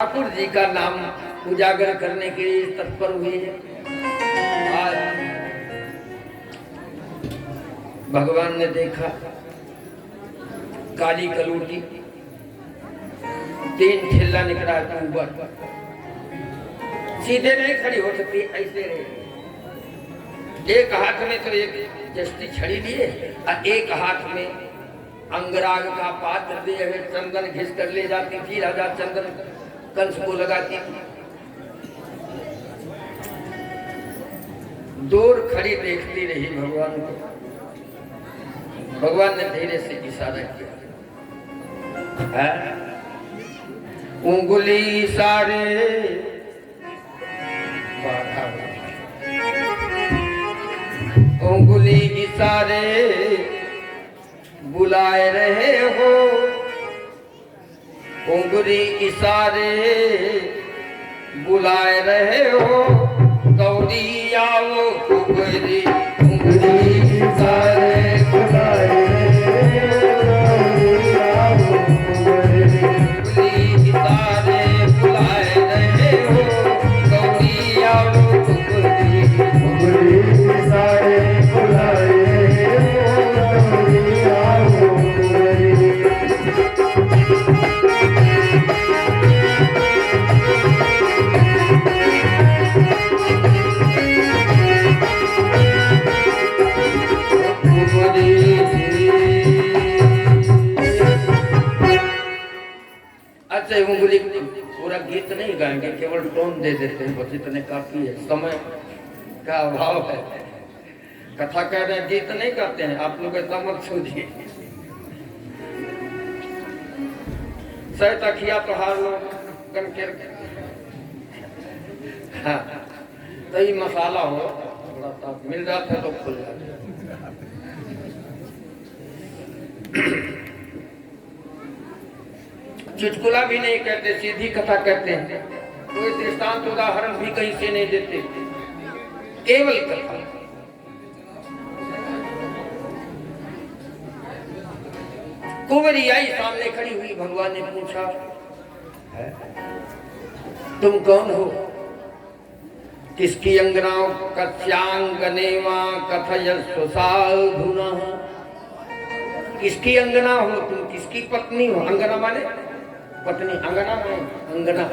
ठाकुर जी का नाम उजागर करने के लिए तत्पर हुए हैं। आज भगवान ने देखा काली कलूटी 3 ठेला निकला ऊपर, सीधे नहीं खड़ी हो सकती, ऐसे रहे। एक हाथ में तो एक जस्ती छड़ी लिए और एक हाथ में अंगराग का पात्र दिए हुए चंदन घिस कर ले जाती थी। राजा चंदन कंस को लगाती थी। दूर खड़ी देखती रही भगवान को। भगवान ने धीरे से इशारा किया, उंगली इशारे उंगली इशारे बुलाए रहे हो, उंगली इशारे बुलाए रहे हो, गौरी आओ उंगली इशारे बुलाए रहे हो, उंगली इशारे बुलाए रहे हो, गौरी आओ उंगली इशारे बुलाए रहे हो, गौरी आओ उंगली। अच्छा, उंगली पूरा गीत नहीं गाएंगे, केवल टोन दे देते हैं, बस इतने काफी है। समय का अभाव है, कथा कह रहे हैं, गीत नहीं करते हैं। आप लोग ऐसा मत सोचिए। सह तकिया तो हार लोग करके, हाँ, दही मसाला हो थोड़ा सा मिल जाता है तो खुल जाता है। चुटकुला भी नहीं कहते, सीधी कथा कहते हैं। कोई दृष्टांत उदाहरण भी कहीं से नहीं देते, केवल कथा। कुंवरी आई, सामने खड़ी हुई। भगवान ने पूछा, तुम कौन हो? किसकी अंगनाओं कथ्यांगनेवा कथयस्व साधुना। किसकी अंगना हो तुम? किसकी पत्नी हो? अंगना माने पत्नी, अंगना नहीं, अंगना।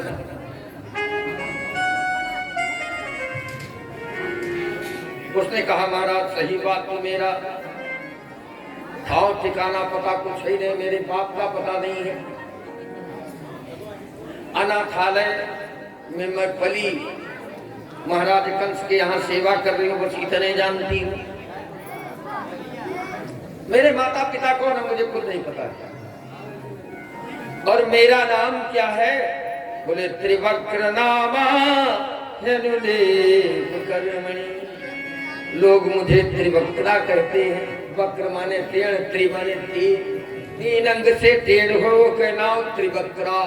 उसने कहा, महाराज सही बात तो मेरा ठाव ठिकाना पता कुछ ही नहीं, मेरे बाप का पता नहीं है। अनाथालय में मैं पली, महाराज कंस के यहाँ सेवा कर रही हूँ, बस इतने जानती हूँ। मेरे माता पिता कौन है मुझे खुद नहीं पता। और मेरा नाम क्या है? बोले त्रिवक्र नामा कर्मणि। लोग मुझे त्रिवक्रा कहते हैं। वक्र माने टेढ़, त्रि माने तीन अंग से टेढ़ हो के नाम त्रिवक्रा।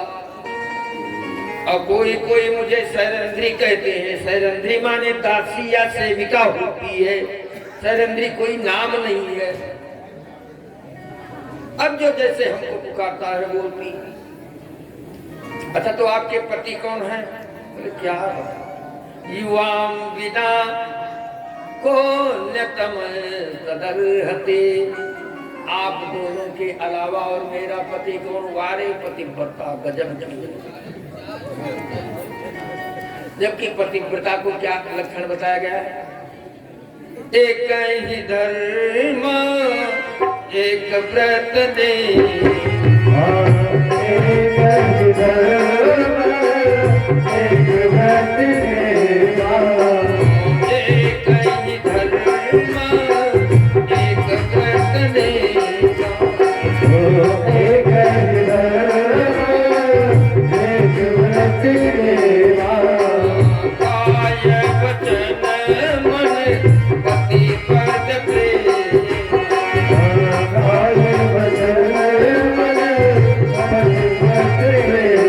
और कोई कोई मुझे शैरंध्री कहते हैं। शैरंध्री माने दासी या सेविका होती है। शैरंध्री कोई नाम नहीं है। अब जो जैसे हमको पुकारता है बोलती। अच्छा, तो आपके पति कौन है? बोले क्या? युवाम विदा को नतम सदरहते। आप दोनों के अलावा और मेरा पति कौन? वारे पतिव्रता, गजब। जबकि पतिव्रता को क्या लक्षण बताया गया है? एक ही धर्म एक व्रत दे, एक धर्म एक व्रत दे, एक ही धर्म एक व्रत दे, एक ही धर्म एक व्रत दे। काय वचन मन पति पद प्रेम, काय वचन मन पति पद प्रेम।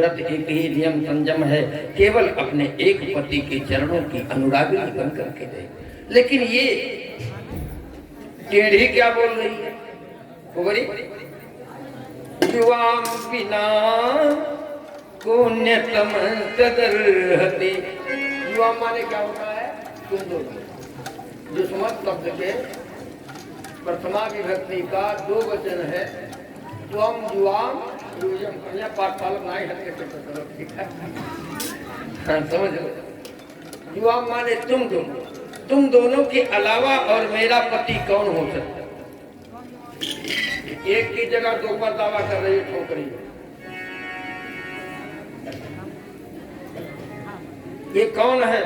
व्रत एक ही नियम संयम है, केवल अपने एक पति के चरणों की अनुरागिनी बन करके रहे। लेकिन ये टेढ़ी क्या बोल रही है? कुंवरी, युवाम बिना पुण्यतम तदर्हति। युवा माने क्या होता है? तुम दोनों। दुश्मन शब्द के प्रथमा विभक्ति का दो वचन है, त्वम युवाम युजम। कन्या पाठशाला नहीं हट के ठीक है, हाँ समझ लो। युवाम माने तुम दोनों के अलावा और मेरा पति कौन हो सकता? एक की जगह दो पर दावा कर रही है छोकरी। ये कौन है?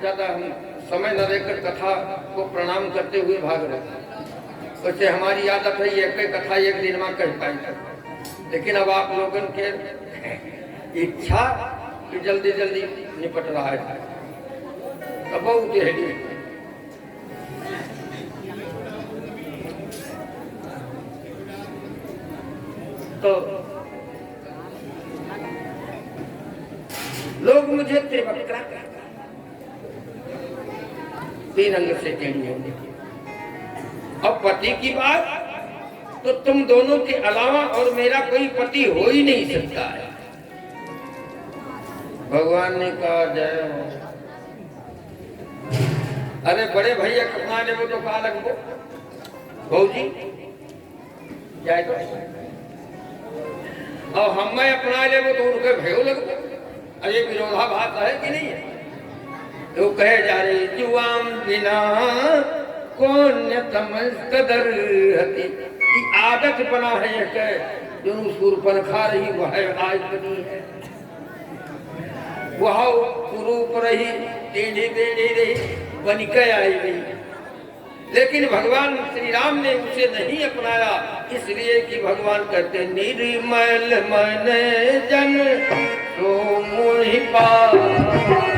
ज्यादा हम समय न देकर कथा को प्रणाम करते हुए भाग रहे। वैसे हमारी आदत है एक कथा एक दिन में कह पाए, लेकिन अब आप लोगों के इच्छा कि जल्दी जल्दी निपट रहा है तो बहुत टेढ़ी। तो लोग मुझे त्रिवक्रा कहते हैं, तीन अंग से टेढ़ी होंगी। अब पति की बात तो तुम दोनों के अलावा और मेरा कोई पति हो ही नहीं सकता है। भगवान ने कहा जय हो। अरे बड़े भैया कपना ले वो तो कहा लगो भौजी जाए तो, और हम मैं अपना ले वो तो उनके भयो लगो। अरे विरोधाभास है कि नहीं है? तो कहे जा रहे जुआम बिना कौन तमस्तदर्हति। आदत बना है कि जो सूर पर खा रही वह आज बनी है, वह कुरूप रही टेढ़ी टेढ़ी रही बन के आई गई। लेकिन भगवान श्री राम ने उसे नहीं अपनाया, इसलिए कि भगवान कहते निर्मल मन जन तो मोहि पाया।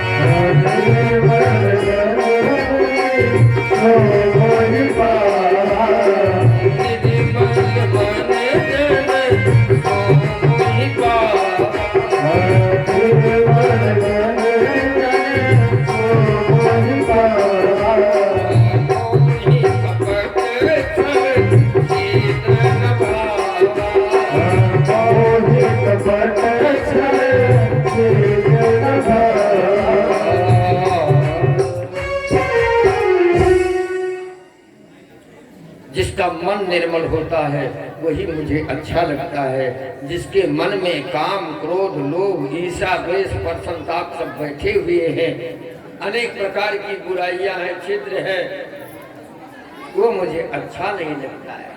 जिसका मन निर्मल होता है वही मुझे अच्छा लगता है। जिसके मन में काम क्रोध लोभ ईर्ष्या द्वेष प्रसन्नताप सब बैठे हुए हैं, अनेक प्रकार की बुराइयां हैं, छिद्र है, वो मुझे अच्छा नहीं लगता है।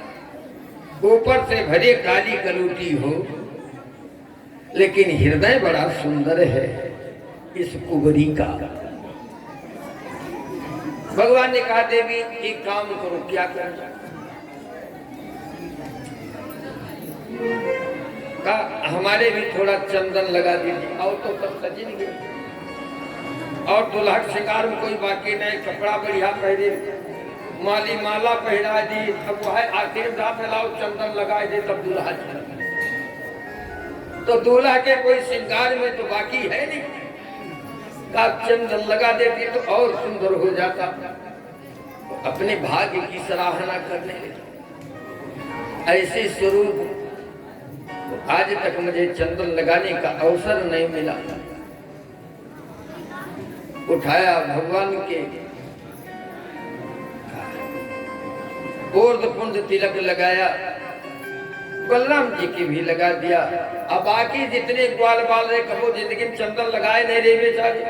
ऊपर से भरे काली कलूटी हो, लेकिन हृदय बड़ा सुंदर है इस कुंवरी का। भगवान ने कहा देवी एक काम करो। क्या करना? कहा हमारे भी थोड़ा चंदन लगा दीजिए। और तो सब सजेंगे और दुल्हा श्रृंगार में कोई बाकी नहीं, कपड़ा बढ़िया पहने, माली माला पहना दी, अब वह आशीर्वाद लाओ चंदन लगा दे तब दूल्हा। तो दूल्हा के कोई श्रृंगार में तो बाकी है नहीं, का चंदन लगा देती तो और सुंदर हो जाता। तो अपने भाग्य की सराहना करने लगे। ऐसे स्वरूप तो आज तक मुझे चंदन लगाने का अवसर नहीं मिला। उठाया भगवान के पुंड तिलक लगाया, बलराम जी की भी लगा दिया। अब बाकी जितने ग्वाल बाल रहे कबो जिंदगी में चंदन लगाए नहीं रहे बेचारे।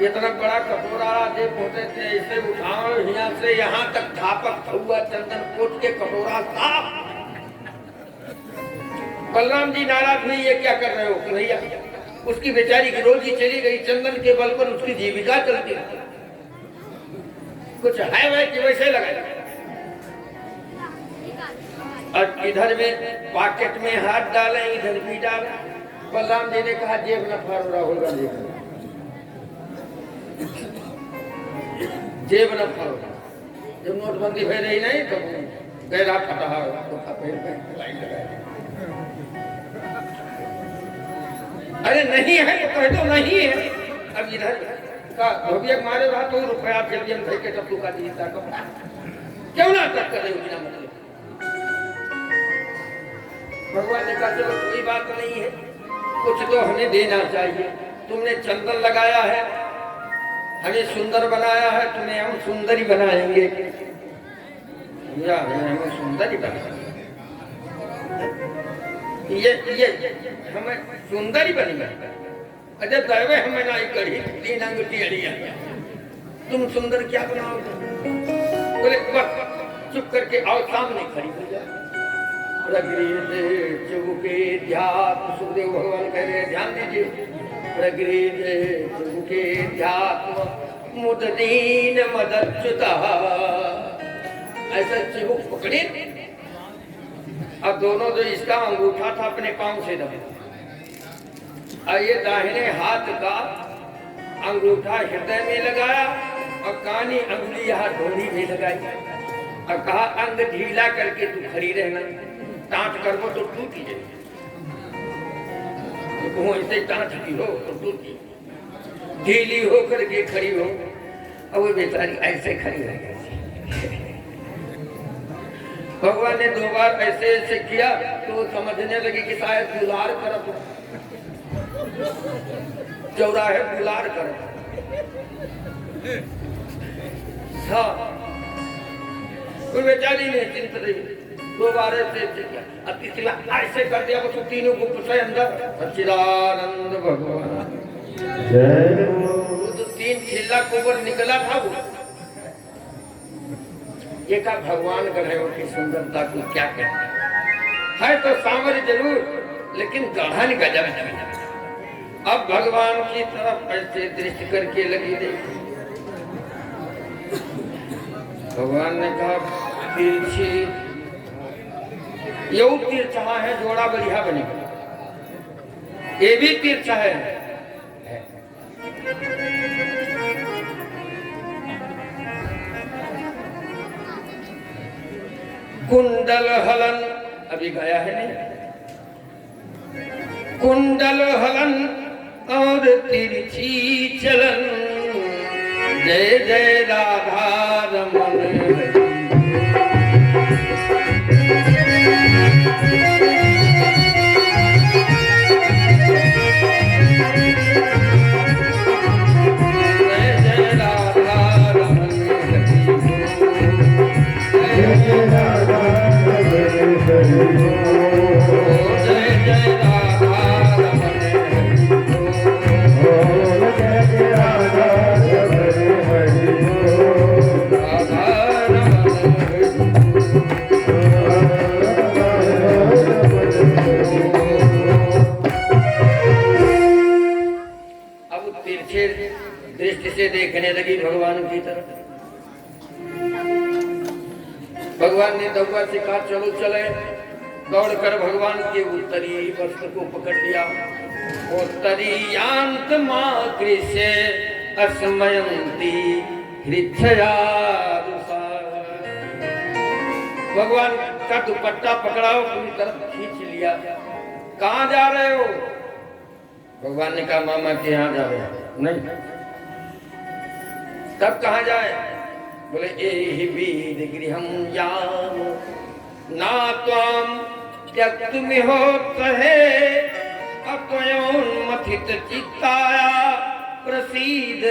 इतना बड़ा कटोरा दे पोते थे, ऐसे उठाओ यहाँ से यहाँ तक थापक हुआ चंदन कोट के कटोरा साफ। बलराम जी नाराज हुई, ये क्या कर रहे हो भैया? उसकी बेचारी की रोजी चली गई, चंदन के बल पर उसकी जीविका चलती। कुछ है वह कि वैसे लगाए। और इधर में पॉकेट में हाथ डाले, इधर भी डाले। बलराम जी ने कहा जेब न फाड़ होगा, देखो जेब न फाड़। जब नोटबंदी हो रही नहीं तो गैरा फटा लाइन लगाया। अरे नहीं है तो कह दो नहीं है। अब इधर का धोबिया मारे रहा तो रुपया जल्दी भाई के टप्पू का दीता कपड़ा क्यों ना तक करे बिना मतलब। भगवान ने कहा चलो कोई बात नहीं है, कुछ तो हमें देना चाहिए। तुमने चंदन लगाया है, हमें सुंदर बनाया है, तुम्हें हम सुंदर ही बनाएंगे। या हमें सुंदर ही बनाएंगे, ये हमें सुंदर ही बनेगा। अजय दैवे हमें ना करी 3 अंगूठी अड़िया, तुम सुंदर क्या बनाओगे? बोले बस चुप करके आओ सामने खड़ी हो जाए। प्रगृहीत चुके ध्यात्म, सुखदेव भगवान कह रहे ध्यान दीजिए। प्रगृहीत चुके ध्यात्म मुद दीन मदच्युता, ऐसा चिबुक पकड़े। अब दोनों जो इसका अंगूठा था अपने पांव से दबा, और ये दाहिने हाथ का अंगूठा हृदय में लगाया और कानी अंगुली यहाँ ढोली में लगाई और कहा अंग ढीला करके तू खड़ी रहना, टाँट करबो तो टूटी जाए। ऐसे टाँट की हो तो टूटी, ढीली हो करके खड़ी हो। और वो बेचारी ऐसे खड़ी रह गई। भगवान ने 2 बार ऐसे ऐसे किया तो वो समझने लगी कि शायद दुलार करब, चौराहे दुलार करब। हाँ, वो बेचारी ने चिंता रही 2 बार ऐसे किया, अब तीसरा ऐसे कर दिया वो तीनों गुप्त से अंदर सच्चिदानंद भगवान जय। वो तो 3 खिल्ला कुबर निकला था वो। ये का भगवान गढ़े की सुंदरता को क्या कहते है तो सांवर जरूर, लेकिन गढ़न गजब है। अब भगवान की तरफ ऐसे दृष्टि करके लगी देखी। भगवान ने कहा तिरछी ये तिरछा है, जोड़ा बढ़िया बनेगा, ये भी तिरछा है। कुंडल हलन अभी गया है नहीं, कुंडल हलन और तिरछी चलन, जय जय राधा रमन। दृष्टि से देखने लगी भगवान की तरफ। भगवान ने दौड़ा से कहा चलो चले। दौड़कर भगवान के उत्तरी वस्त्र को पकड़ लिया। उत्तरीयांत मातृ से अस्मयंती हृदया, भगवान का दुपट्टा पकड़ाओ पूरी तरफ खींच लिया। कहाँ जा रहे हो? भगवान ने कहा मामा के यहाँ जा रहे हैं। नहीं, तब कहाँ जाए? बोले एहि वीर गृहम याम ना त्वाम त्यक्तुमिहो तहे अत्वयोन्मथित चित्ताया प्रसीद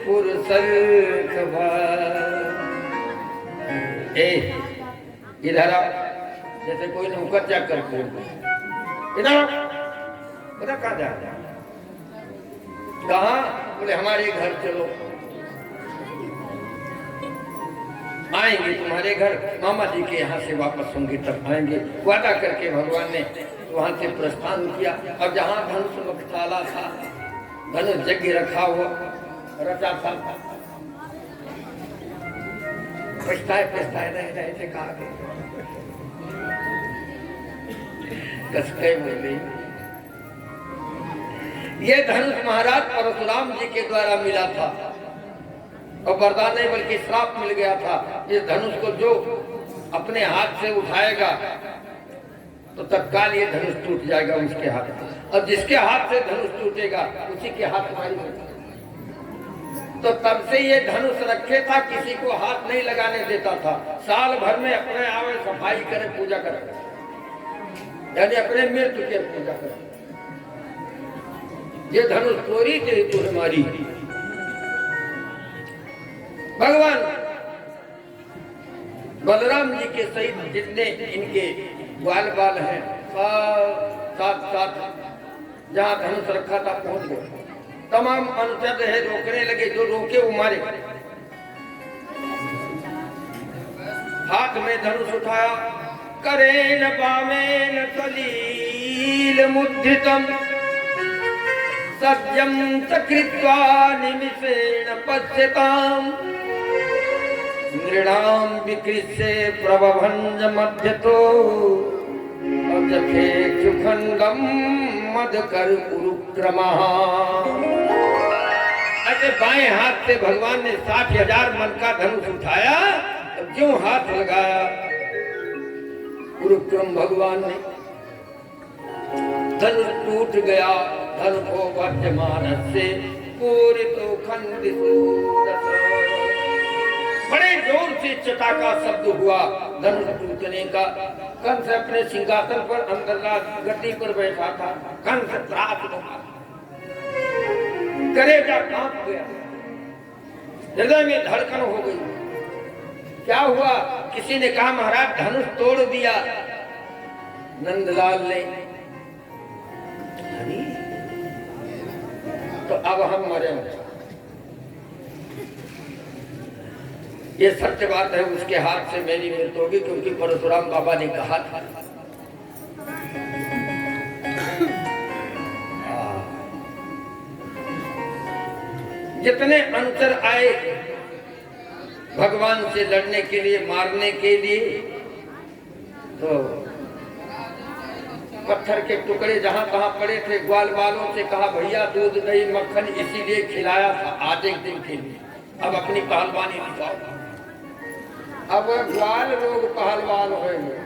पुरसर्क इधर आओ। जैसे कोई नौकर चाकर इधर कहाँ जा रहे? कहाँ? बोले हमारे घर चलो। आएंगे तुम्हारे घर, मामा जी के यहाँ से वापस होंगे तब आएंगे। वादा करके भगवान ने वहां से प्रस्थान किया। अब जहाँ धनुष वक्ताला था, धनुष यज्ञ रखा हुआ रचा था, पछताए रहे थे कहा कसके बोले ये धनुष महाराज परशुराम जी के द्वारा मिला था और वरदान नहीं बल्कि श्राप मिल गया था। इस धनुष को जो अपने हाथ से उठाएगा तो तत्काल ये धनुष टूट जाएगा उसके हाथ में। और जिसके हाथ से धनुष टूटेगा उसी के हाथ तुम्हारी मृत्यु। तो तब से ये धनुष रखे था, किसी को हाथ नहीं लगाने देता था। साल भर में अपने आवे सफाई करे, पूजा करे, यानी अपने मृत्यु की पूजा करे। ये धनुष तोड़ी थी तू हमारी। भगवान बलराम जी के सहित जितने इनके ग्वाल बाल हैं साथ साथ जहां धनुष रखा था पहुंच गए। तमाम अनुचर है रोकने लगे, जो रोके वो मारे। हाथ में धनुष उठाया, करेण वामेन सलील मुद्रितम सज्जम चकृत्वा निमिषेण पश्यताम नृणाम विकृष्य प्रभभंज मध्यतो अजखे सुखंडम मदकर उरुक्रमः। ऐसे बाएं हाथ से भगवान ने 60,000 मन का धनुष उठाया, जो हाथ लगाया उरुक्रम भगवान ने, धनुष टूट गया। धन को वर्तमान से पूरितो खंडितो दश। बड़े जोर से चटाका शब्द हुआ धनुष टूटने का। कंस अपने सिंहासन पर अंतर्राज गद्दी पर बैठा था। कंस त्रास होगा, कलेजा कांप गया, हृदय में धड़कन हो गई। क्या हुआ? किसी ने कहा महाराज धनुष तोड़ दिया नंदलाल ने। तो अब हम मरे। ये सत्य बात है, उसके हाथ से मेरी मृत्यु होगी, क्योंकि परशुराम बाबा ने कहा था। जितने अनुचर आए भगवान से लड़ने के लिए, मारने के लिए, तो पत्थर के टुकड़े जहां तहां पड़े थे। ग्वाल बालों से कहा भैया दूध दही मक्खन इसीलिए खिलाया था आज एक दिन के लिए, अब अपनी पहलवानी दिखाओ। अब ग्वाल लोग पहलवान होंगे,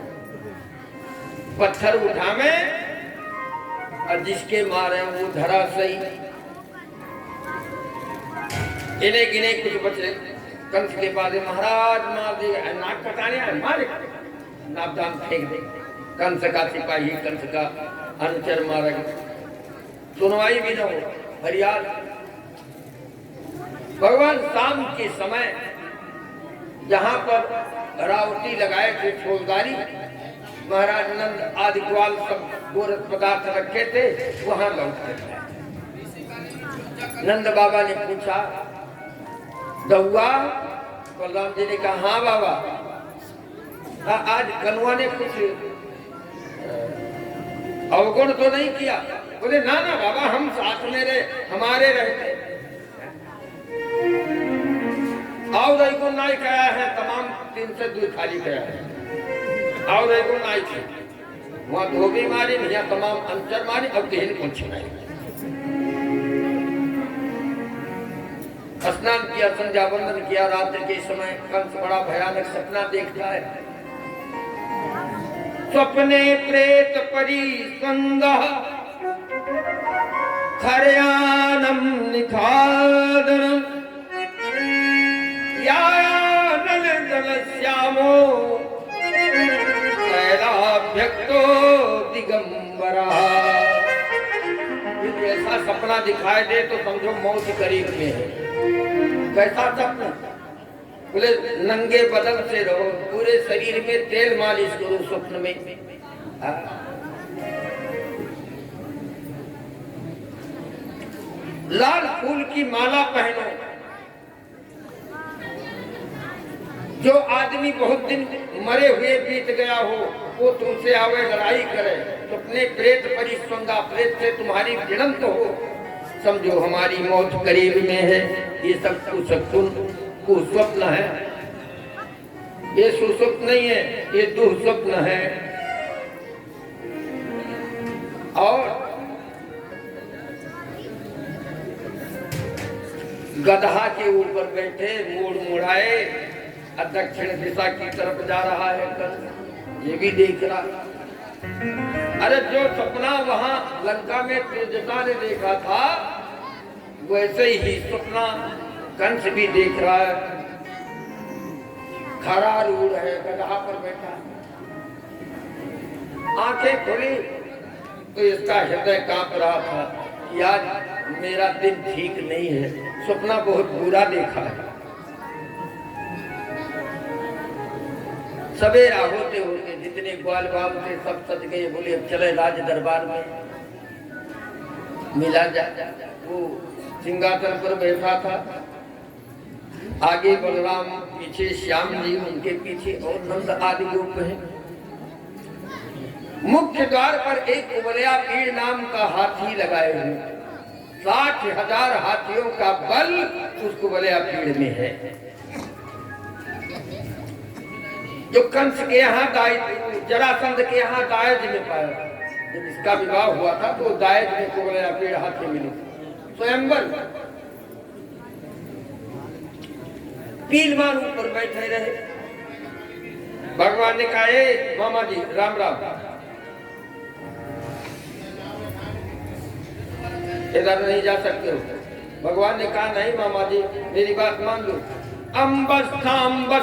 पत्थर उठावे और जिसके मारे वो धरा सही। इन्हें गिने कुछ बचे। कंस के पास महाराज मार दिया, नाक कटाने मारे, नापदान फेंक दे। कंस का सिपाही, कंस का अनुचर मारा गया। सुनवाई भी न हो, फरियाद। भगवान शाम के समय जहां पर रावटी लगाए थे फौजदारी, महाराज नंद आदि ग्वाल सब गोरख पदार्थ रखे थे, वहां लौटते थे। नंद बाबा ने पूछा दौआ? बलराम जी ने कहा हाँ बाबा। आज कनुआ ने कुछ अवगुण तो नहीं किया? बोले ना ना बाबा, हम साथ में रहे, हमारे रहते। और को नाई कया है, तमाम 3 से 2 खाली कया है। और को नाई थी वहां धोबी मारी, यहाँ तमाम अंचर मारी, अब देहन कुछ नहीं। स्नान किया, संध्या बंदन किया। रात्रि के समय कंस बड़ा भयानक सपना देखता है। स्वप्ने प्रेत परी संगः खरयानम निखादनम यानल जल श्यामो कैलाभ्यक्तो दिगंबरा। ऐसा सपना दिखाई दे तो समझो मौत करीब में है। कैसा सपना? बोले नंगे बदन से रहो, पूरे शरीर में तेल मालिश करो स्वप्न में। लाल फूल की माला पहनो। जो आदमी बहुत दिन मरे हुए बीत गया हो, वो तुमसे आवे लड़ाई करे, तो अपने प्रेत परिस्वंगा, प्रेत से तुम्हारी भिड़ंत हो, समझो हमारी मौत करीब में है। ये सब कुस्वप्न है, ये सुस्वप्न नहीं है, ये दुस्वप्न है। और गधा के ऊपर बैठे, मोड़ मुड़ाए, दक्षिण दिशा की तरफ जा रहा है कंस, ये भी देख रहा। अरे जो सपना वहां लंका में त्रिजटा ने देखा था, वैसे ही सपना कंस भी देख रहा है। खड़ा रूढ़ है, गधा पर बैठा है। आंखें खुली तो इसका हृदय कांप रहा था कि आज मेरा दिन ठीक नहीं है, सपना बहुत बुरा देखा है। सवेरा होते होते जितने ग्वाल बाल थे सब सज गए। बोले अब चले राज दरबार में मिला जा। वो सिंहासन पर बैठा था, आगे बलराम, पीछे श्याम जी, उनके पीछे और नंद आदि गोप हैं। मुख्य द्वार पर एक उबलिया पीड़ नाम का हाथी लगाए हुए, 60,000 हाथियों का बल उस उबलिया पीड़ में है। जो कंस के यहाँ जरासंध के यहाँ दायज में पाया। जब इसका विवाह हुआ था तो दायज में उबलिया पीड़ हाथी मिली। स्वयंवर पीलमान ऊपर बैठे रहे। भगवान ने कहा, मामा जी राम राम, इधर नहीं जा सकते हो। भगवान ने कहा, नहीं मामा जी मेरी बात मान लो। अम्बस्थमार्गम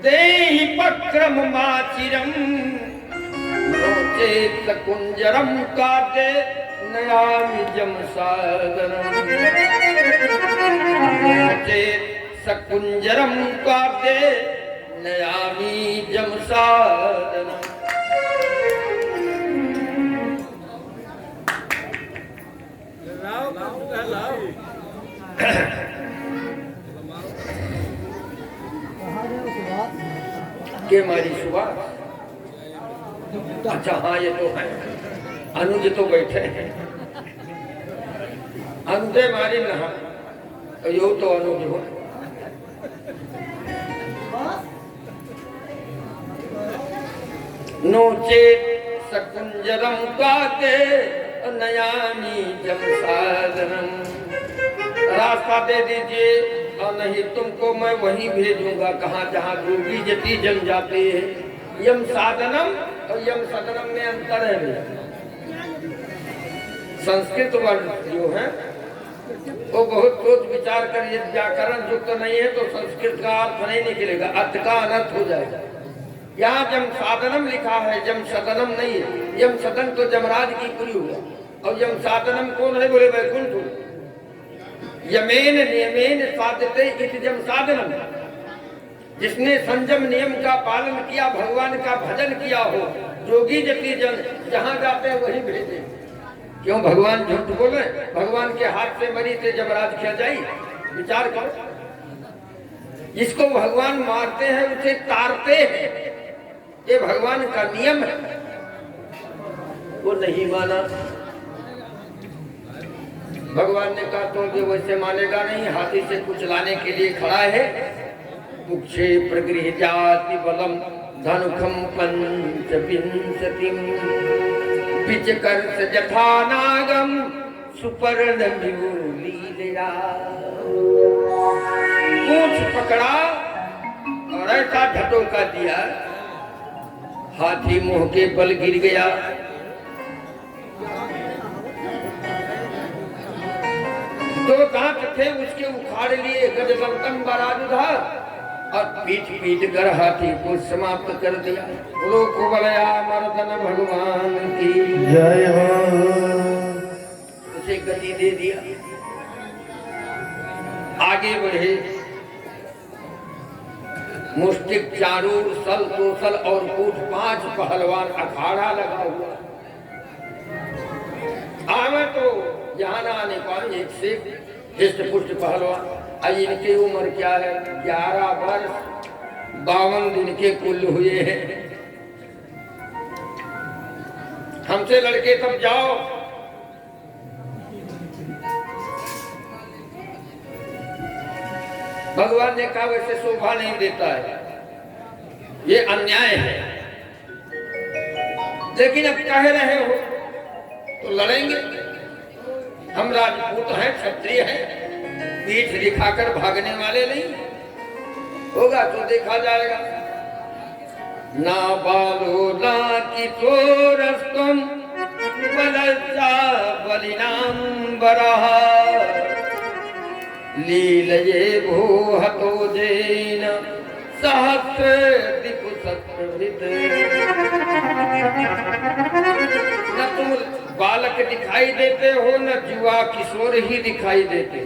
देहि पक्रम माचिरम नोचेत कुंजरम काटे नयामि जमसादनम। नोचेत सकुंजरम काटे नयामि जमसादनम। के मारी सुबह। अच्छा हाँ, ये तो है, अनुज तो बैठे हैं। अनुजे मारी नहा तो यो तो अनुज हो। नोचेत सकुंजरम काते नयामि जमसादनम। रास्ता दे दीजिए और नहीं तुमको मैं वहीं भेजूंगा कहाँ जहाँ जोगी जति जन जाते हैं। यम साधनम और यम सदनम में अंतर है। संस्कृत वर्ण जो है वो बहुत सोच विचार कर, ये व्याकरण युक्त नहीं है तो संस्कृत का अर्थ नहीं निकलेगा, अर्थ का अनर्थ हो जाएगा। यहाँ जम साधनम लिखा है, जम सदनम नहीं है। यम सदन तो जमराज की पुरी हुआ और यम साधनम कौन है? बोले वैकुंठ। यमेन नियमेन साधते इति जम साधनम। जिसने संयम नियम का पालन किया, भगवान का भजन किया हो, जोगी जति जन जहाँ जाते हैं वहीं भेजे। क्यों भगवान झूठ बोले? भगवान के हाथ से मरी से जमराज खा जाई? विचार करो। जिसको भगवान मारते हैं उसे तारते हैं, ये भगवान का नियम है। वो नहीं माना। भगवान ने कहा तो ये वैसे मानेगा नहीं, हाथी से कुछ लाने के लिए खड़ा है। मुक्षे प्रगृह जाति बलम धनुखम पंचविंशतिम पिचकर्ष जथा नागम सुपर्ण लीलया। पूंछ पकड़ा और ऐसा झटोका दिया, हाथी मुंह के बल गिर गया। दो दांत थे उसके उखाड़ लिए, गजदंतम बराजुधा और पीट कर हाथी को समाप्त कर दिया। बोलो कुबलया मर्दन भगवान की जय हो। उसे गति दे दिया, आगे बढ़े। मुष्टिक, चारूर, सल, कौशल और कूट 5 पहलवान अखाड़ा लगा हुआ। आवे तो यहाँ ना आने पाए। एक से हिष्ट पुष्ट पहलवान। इनकी उम्र क्या है? 11 वर्ष 52 दिन के कुल हुए हैं। हमसे लड़के तब जाओ। भगवान ने कहा वैसे शोभा नहीं देता है, ये अन्याय है। लेकिन अब कह रहे हो तो लड़ेंगे। हम राजपूत हैं, क्षत्रिय हैं, पीठ दिखाकर भागने वाले नहीं। होगा तो देखा जाएगा। ना बालो ना किशोरस्तुम बलच्चा बलिनाम्बरः लीलये भूहतो जेन सहस्र दिक्सत्प्रभृत। न तुम बालक दिखाई देते हो, न युवा किशोर ही दिखाई देते।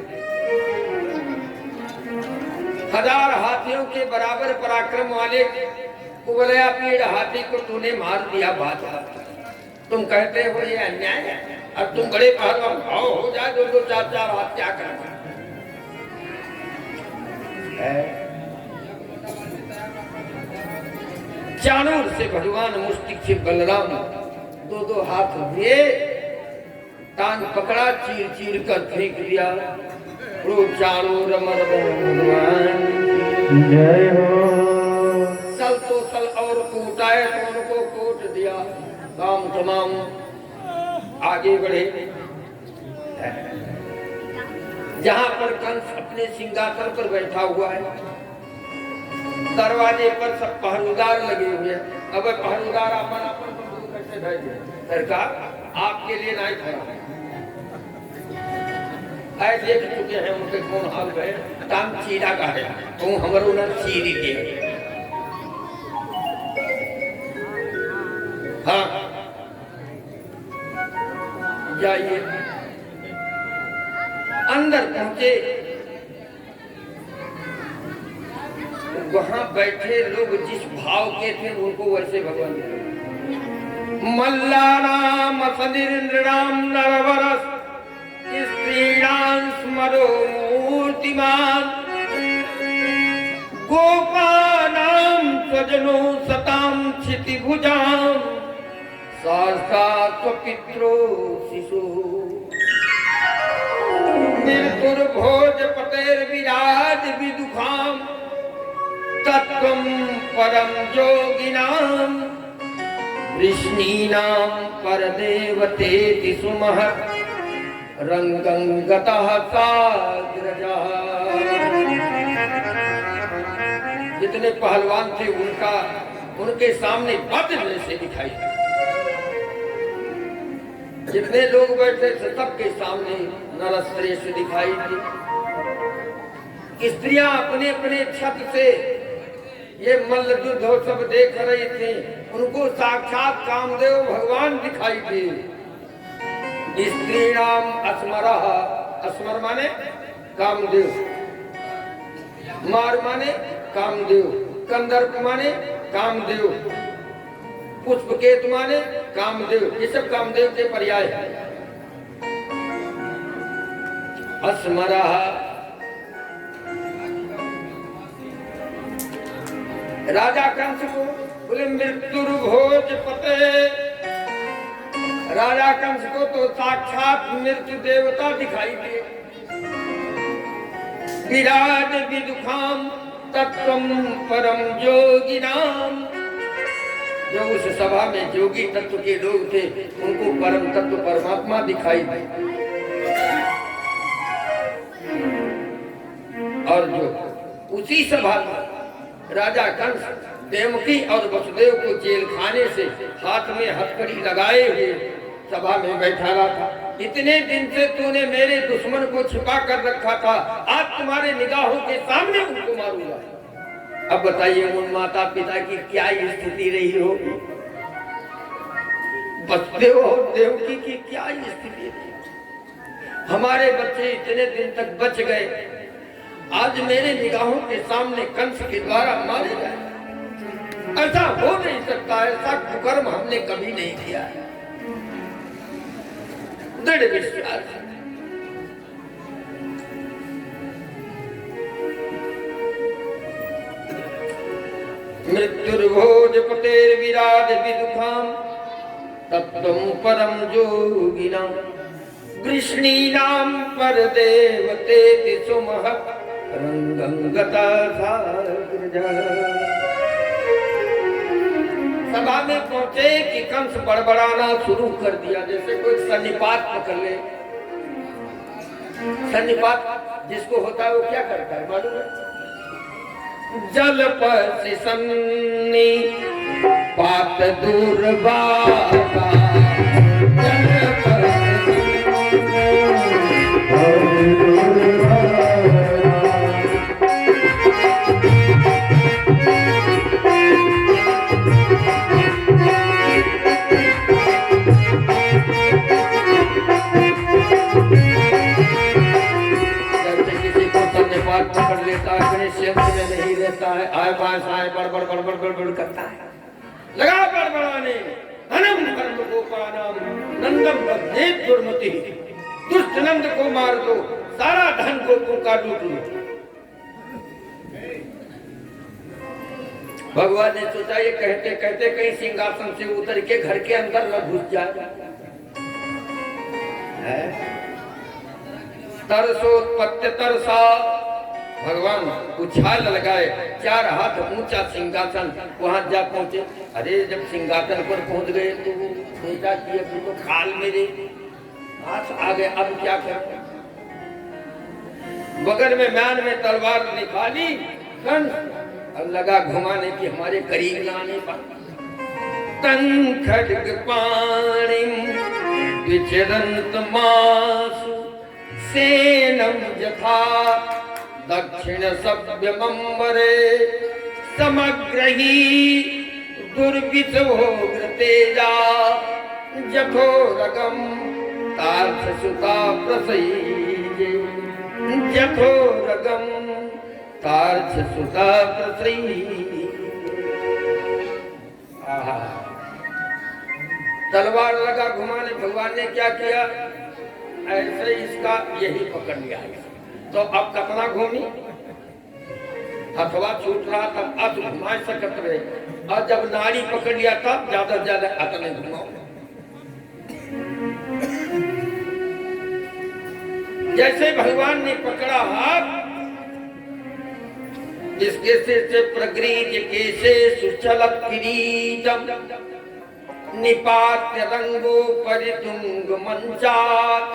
1000 हाथियों के बराबर पराक्रम वाले कुबलया पीड़ हाथी को तूने मार दिया बादशाह। तुम कहते हो ये अन्याय है, अब तुम बड़े पहलवान भाव हो जाए 2-2 4-4 हाथ क्या करना है। चाणूर से भगवान मुष्टिक से बलराम 2-2 हाथ दिए, टांग पकड़ा, चीर चीर कर फेंक दिया। चाणूर भगवान जय हो। सल तो सल और कूटाए तो उनको कोट दिया। काम तमाम आगे बढ़े। जहां पर कंस अपने सिंहासन पर बैठा हुआ है, दरवाजे पर सब पहरेदार लगे हुए हैं। अब पहरेदार अपन अपन बंदूक कैसे भेजे? सरकार आपके लिए नहीं खड़ा है, देख चुके हैं उनके कौन हाल गए। काम चीरा का है, तुम हमारो न चीरी के। हाँ जाइए। अंदर पहुंचे, वहां बैठे लोग जिस भाव के थे उनको वैसे भगवान मल्लानाम सनिर्नृणाम नरवरस स्त्रीणां स्मरो मूर्तिमान गोपानां स्वजनो सतां क्षितिभुजां साक्षात् पित्रो शिशु निर्दुर्भोज पतेर्विराज विदुखां तत्त्वं परं योगिनां वृष्णीनां परदेवतेति सुमहत् रंगं गतः साग्रजः। जितने पहलवान थे उनके सामने बादल से दिखाई। जितने लोग बैठे थे सबके सामने नरश्रेष्ठ दिखाई दी। स्त्रियां अपने अपने छत से ये मल्ल युद्ध सब देख रही थी, उनको साक्षात कामदेव भगवान दिखाई दिए। स्त्रीणाम अस्मरः, अस्मर माने कामदेव, मार माने कामदेव, कंदर्प माने कामदेव, पुष्पकेतु माने कामदेव। ये सब कामदेव के पर्याय है। अस्मरः राजा कंस को बोले मृत्युर्भोज पते। राजा कंस को तो साक्षात मृत्यु देवता दिखाई दिए। विराज विदुखाम तत्वम परम योगिनाम। जो उस सभा में योगी तत्व के लोग थे उनको परम तत्व परमात्मा दिखाई दिए। और जो उसी सभा में राजा कंस देवकी और वसुदेव को जेल खाने से हाथ में हथकड़ी लगाए हुए सभा में बैठा रहा था। इतने दिन से तूने मेरे दुश्मन को छिपा कर रखा था, आज तुम्हारे निगाहों के सामने उनको मारूंगा। अब बताइए उन माता पिता की क्या स्थिति रही होगी, वसुदेव और देवकी की क्या स्थिति रही। हमारे बच्चे इतने दिन तक बच गए, आज मेरे निगाहों के सामने कंस के द्वारा मारे गए। ऐसा हो नहीं सकता, ऐसा कुकर्म हमने कभी नहीं किया है। दृढ़ विश्वास। मृत्युर्भोज पतेर्विराज विदुखाम तत्त्वं परम योगिनां वृष्णीनां परदेवतेति सुमहत् रंगं गता साग्रजः। सभा में पहुंचे कि कंस बड़बड़ाना शुरू कर दिया, जैसे कोई सन्निपात पकड़ ले। सन्निपात जिसको होता है वो क्या करता है मालूम है? जल पर सन्नी पात दूर बाबा पकड़ लेता है, गणेश यंत्र में नहीं रहता है, आए पास आए बड़बड़ बड़बड़ बड़बड़ करता है, लगा बड़बड़ाने अनम धर्म गोपानाम नंदम बद्धेत दुर्मति, दुष्ट नंद को मार दो, सारा धन गोपों का लूट लो। भगवान ने सोचा ये कहते कहते कहीं सिंहासन से उतर के घर के अंदर न घुस जाए। तरसोत्पत्ति तरसा, भगवान उछाल लगाए, 4 हाथ ऊंचा सिंहासन, वहां जा पहुंचे। अरे जब सिंहासन पर पहुंच गए तो बेटा की तो खाल मेरे हाथ आ गए, अब क्या करें? बगल में म्यान में तलवार निकाली और लगा घुमाने की हमारे करीब लाने पर। तन खड्ग पाणि विचरंत मासु सेनम यथा दक्षिण सभ्यमंबरे समग्रही दुर्विषभोग्र तेजा जठोरगम तार्थ सुता प्रसयीजे जठोरगम तार्थ सुता प्रसयीजे। तलवार लगा घुमाने, भगवान ने क्या किया? ऐसे इसका यही पकड़ लिया। तो अब कतना घूमी, हथवा छूट रहा तब अत घुमा सकत रहे, और जब नाड़ी पकड़ लिया तब ज्यादा से ज्यादा अतने घुमाओ। जैसे भगवान ने पकड़ा हाथ, इसके सिर से प्रगृह्य केशे सुचलत किरीटम निपात्य रंगो परितुंग मंचात,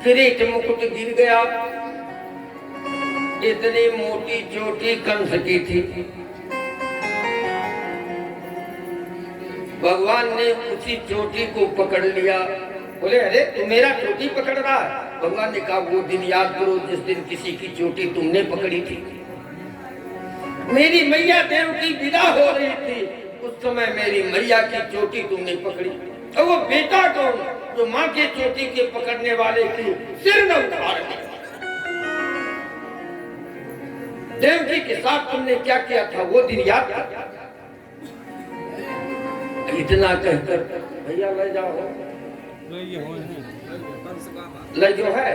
किरीट मुकुट गिर गया। इतनी मोटी चोटी कंस की थी। भगवान ने उसी चोटी को पकड़ लिया। बोले अरे तू मेरा चोटी पकड़ रहा है? भगवान ने कहा वो दिन याद करो जिस दिन किसी की चोटी तुमने पकड़ी थी। मेरी मैया देव की विदा हो रही थी, उस समय मेरी मैया की चोटी तुमने पकड़ी। और वो बेटा कौन जो माँ के चोटी के पकड़ने वाले की सिर न उखाड़ दिया? देवकी के साथ तुमने क्या किया था वो दिन याद कर। इतना कहकर भैया ले जाओ, ले जो है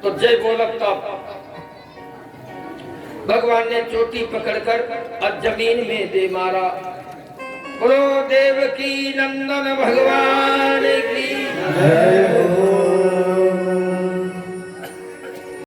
तो जय बोला। तब भगवान ने चोटी पकड़कर और जमीन में दे मारा। बोलो देवकी नंदन भगवान की।